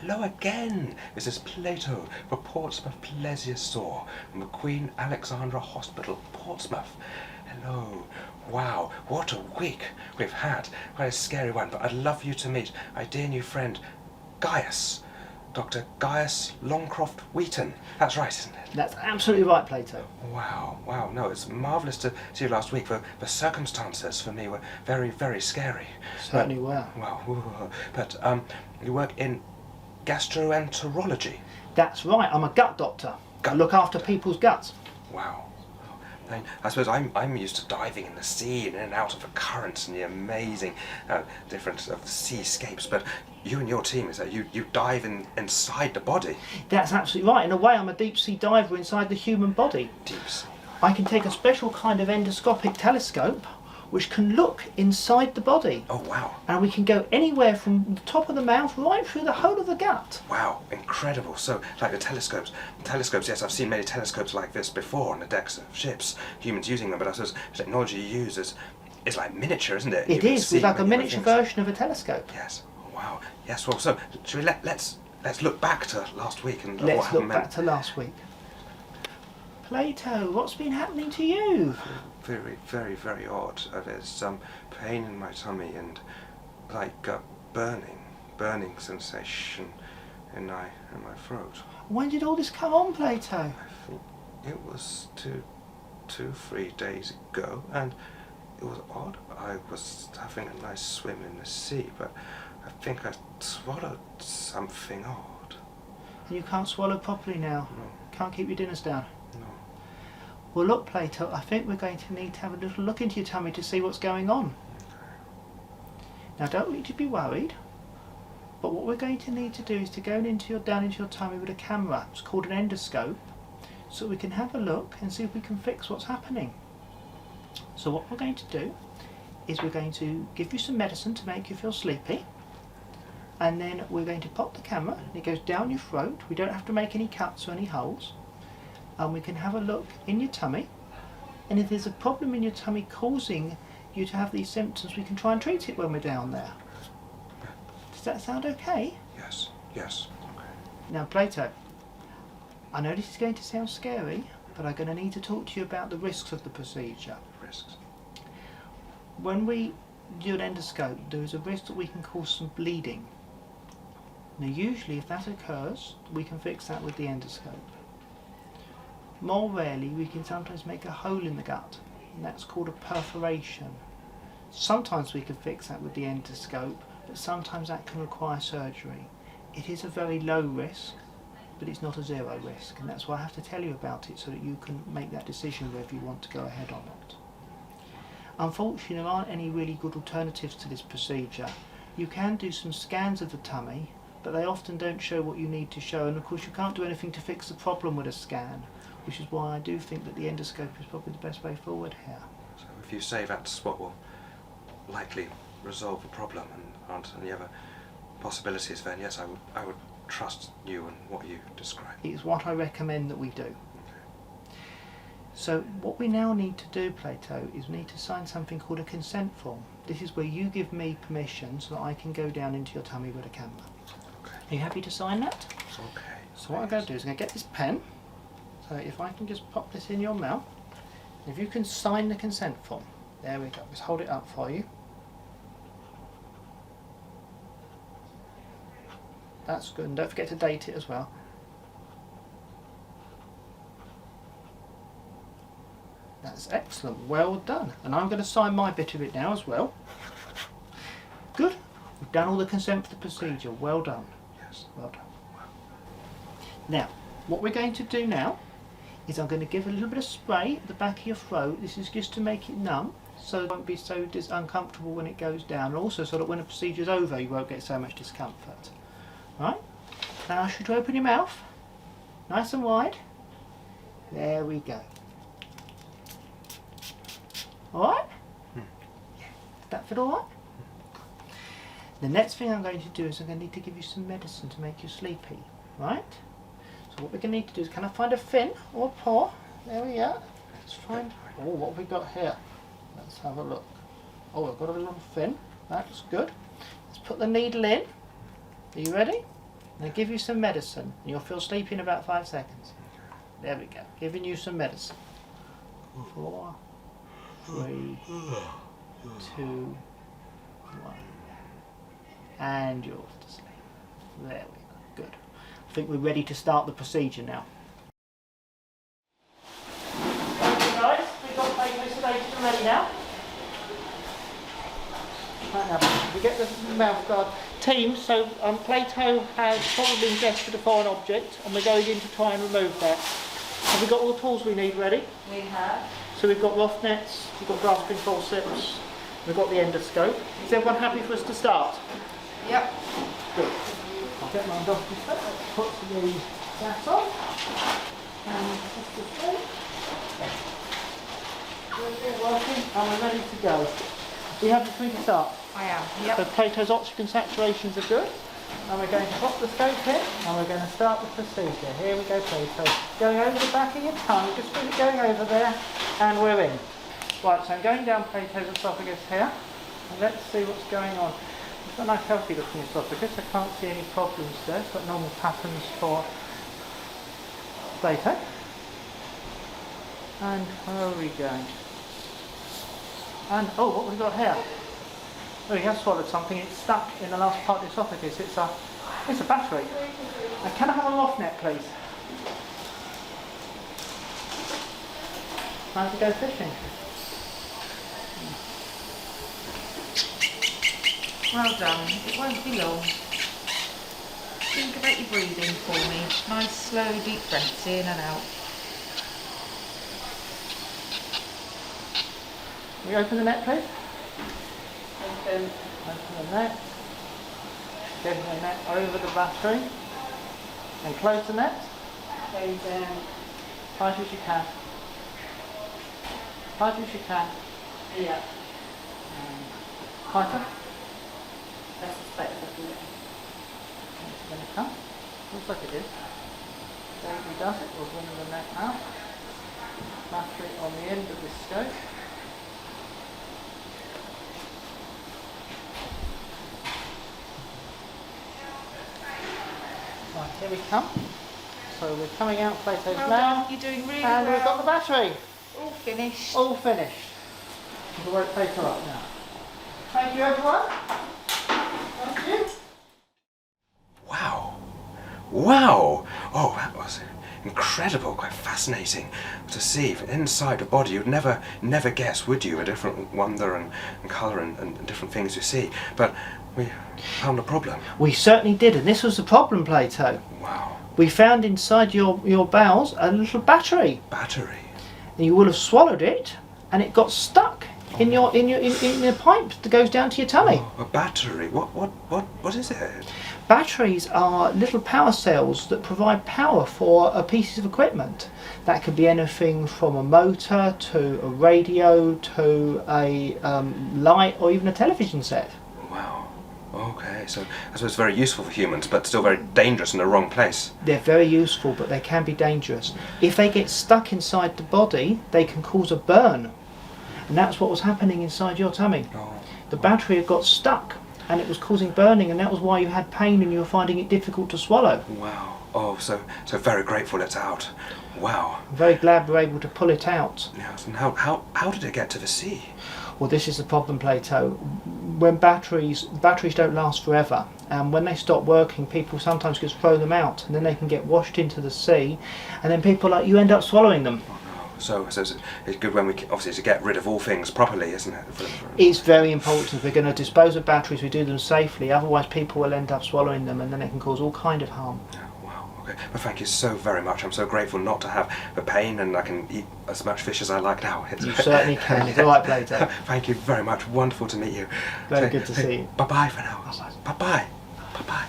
hello again. This is Playto for Portsmouth Plesiosaur from the Queen Alexandra Hospital, Portsmouth. Hello. Wow, what a week we've had. Quite a scary one, but I'd love you to meet my dear new friend, Gaius. Dr. Gaius Longcroft Wheaton. That's right, isn't it? That's absolutely right, Playto. Wow, wow. No, it's marvellous to see you last week. The circumstances for me were very, very scary. Certainly were. Wow, but you work in gastroenterology. That's right, I'm a gut doctor. I look after people's guts. Wow. I suppose I'm used to diving in the sea and in and out of the currents and the amazing difference of the seascapes, but you and your team, is that you dive inside the body? That's absolutely right. In a way, I'm a deep sea diver inside the human body. Deep sea. I can take a special kind of endoscopic telescope which can look inside the body. Oh, wow. And we can go anywhere from the top of the mouth right through the whole of the gut. Wow, incredible. So, like the telescopes, yes, I've seen many telescopes like this before on the decks of ships, humans using them, but I suppose the technology you use is like miniature, isn't it? It is, with like a miniature version of a telescope. Yes. Wow. Yes, well, so, should we let's look back to last week and what Let's happened look back to last week. Playto, what's been happening to you? Very, very, very odd. There's some pain in my tummy and like a burning sensation in my throat. When did all this come on, Playto? I think it was 3 days ago, and it was odd. I was having a nice swim in the sea, but I think I swallowed something odd. You can't swallow properly now. No. Can't keep your dinners down. No. Well, look, Playto, I think we're going to need to have a little look into your tummy to see what's going on. Now, don't need to be worried, but what we're going to need to do is to go down into your tummy with a camera. It's called an endoscope, so we can have a look and see if we can fix what's happening. So what we're going to do is we're going to give you some medicine to make you feel sleepy, and then we're going to pop the camera, and it goes down your throat. We don't have to make any cuts or any holes. And we can have a look in your tummy, and if there's a problem in your tummy causing you to have these symptoms, we can try and treat it when we're down there. Does that sound okay? Yes. Okay. Now, Playto, I know this is going to sound scary, but I'm going to need to talk to you about the risks of the procedure. Risks. When we do an endoscope, there is a risk that we can cause some bleeding. Now, usually if that occurs, we can fix that with the endoscope. More rarely, we can sometimes make a hole in the gut, and that's called a perforation. Sometimes we can fix that with the endoscope, but sometimes that can require surgery. It is a very low risk, but it's not a zero risk, and that's why I have to tell you about it so that you can make that decision whether you want to go ahead or not. Unfortunately, there aren't any really good alternatives to this procedure. You can do some scans of the tummy, but they often don't show what you need to show, and of course you can't do anything to fix the problem with a scan, which is why I do think that the endoscope is probably the best way forward here. So if you say that's what will likely resolve the problem and aren't any other possibilities, then yes, I would trust you and what you describe. It's what I recommend that we do. So what we now need to do, Playto, is we need to sign something called a consent form. This is where you give me permission so that I can go down into your tummy with a camera. Okay. Are you happy to sign that? Okay. So what I'm going to do is I'm going to get this pen. So if I can just pop this in your mouth, if you can sign the consent form. There we go. Just hold it up for you. That's good, and don't forget to date it as well. That's excellent, well done. And I'm going to sign my bit of it now as well. Good. We've done all the consent for the procedure. Well done. Yes. Well done. Now, what we're going to do now is I'm going to give a little bit of spray at the back of your throat. This is just to make it numb, so it won't be so uncomfortable when it goes down, and also so that when the procedure's over you won't get so much discomfort. Right? Now I should open your mouth, nice and wide. There we go. Alright? Yeah. Does that fit alright? The next thing I'm going to do is I'm going to need to give you some medicine to make you sleepy. Right? So what we're going to need to do is, can I find a fin or a paw? There we are. Let's find, oh, what have we got here? Let's have a look. Oh, I've got a little fin. That's good. Let's put the needle in. Are you ready? Now give you some medicine, and you'll feel sleepy in about 5 seconds. There we go. Giving you some medicine. 4, 3, 2, 1. And you're off to sleep. There we go. Good. I think we're ready to start the procedure now. Okay guys, we've got Playto sedated and ready now. Right now, we get the mouth guard. Team, so Playto has probably ingested a foreign object and we're going in to try and remove that. Have we got all the tools we need ready? We have. So we've got rough nets, we've got grasping forceps, we've got the endoscope. Is everyone happy for us to start? Yep. Good. I'll get my endoscopy set, put the that on, and just the straight. We're working and we're ready to go. We have the 3 to start. I am. So Yep. Playto's oxygen saturations are good. And we're going to pop the scope in and we're going to start the procedure. Here we go, Playto. Going over the back of your tongue, just feel it going over there, and we're in. Right, so I'm going down Playto's esophagus here, and let's see what's going on. It's got a nice healthy looking esophagus, I can't see any problems there. It's got normal patterns for Playto. And where are we going? And, oh, what have we got here? Oh, he has swallowed something. It's stuck in the last part of the esophagus. It's a battery. And can I have a loft net, please? Time to go fishing. Well done. It won't be long. Think about your breathing for me. Nice, slow, deep breaths in and out. Will you open the net, please? Open the net. Get the net over the battery. And close the net. Close down. Tight as you can. Tight as you can. Yeah. Tighter. That's as tight as I can get. It's going to come. Looks like it is. Baby does it. We'll bring the net out. Battery on the end of the scope. Right, here we come. So we're coming out Playto's Well now. done. You're doing really And well. we've got the battery. All finished. All finished. We'll work Playto up now. Thank you, everyone. Thank you. Wow. Wow. Oh, that was incredible, quite fascinating to see inside the body. You'd never guess, would you, a different wonder and colour and different things you see. But we found a problem. We certainly did, and this was the problem, Playto. Wow. We found inside your bowels a little battery. Battery. And you will have swallowed it, and it got stuck in the pipe that goes down to your tummy. Oh, a battery. What is it? Batteries are little power cells that provide power for a piece of equipment. That could be anything from a motor to a radio to a light or even a television set. Wow. Okay, so I suppose it's very useful for humans, but still very dangerous in the wrong place. They're very useful, but they can be dangerous. If they get stuck inside the body, they can cause a burn. And that's what was happening inside your tummy. Oh. The battery had got stuck and it was causing burning, and that was why you had pain and you were finding it difficult to swallow. Wow. Oh, so very grateful it's out. Wow. I'm very glad we're able to pull it out. Yes. And how did it get to the sea? Well, this is the problem, Playto. When batteries don't last forever, and when they stop working, people sometimes just throw them out, and then they can get washed into the sea, and then people like you end up swallowing them. Oh, no. So it's good when we obviously to get rid of all things properly, isn't it? It's very important. If we're going to dispose of batteries, we do them safely. Otherwise, people will end up swallowing them, and then it can cause all kind of harm. Yeah, wow. Okay. Well, thank you so very much. I'm so grateful not to have the pain, and I can eat as much fish as I like now. You certainly can. It's all right, Playto. Thank you very much. Wonderful to meet you. Very good to see you. Bye bye for now. Bye bye. Bye bye.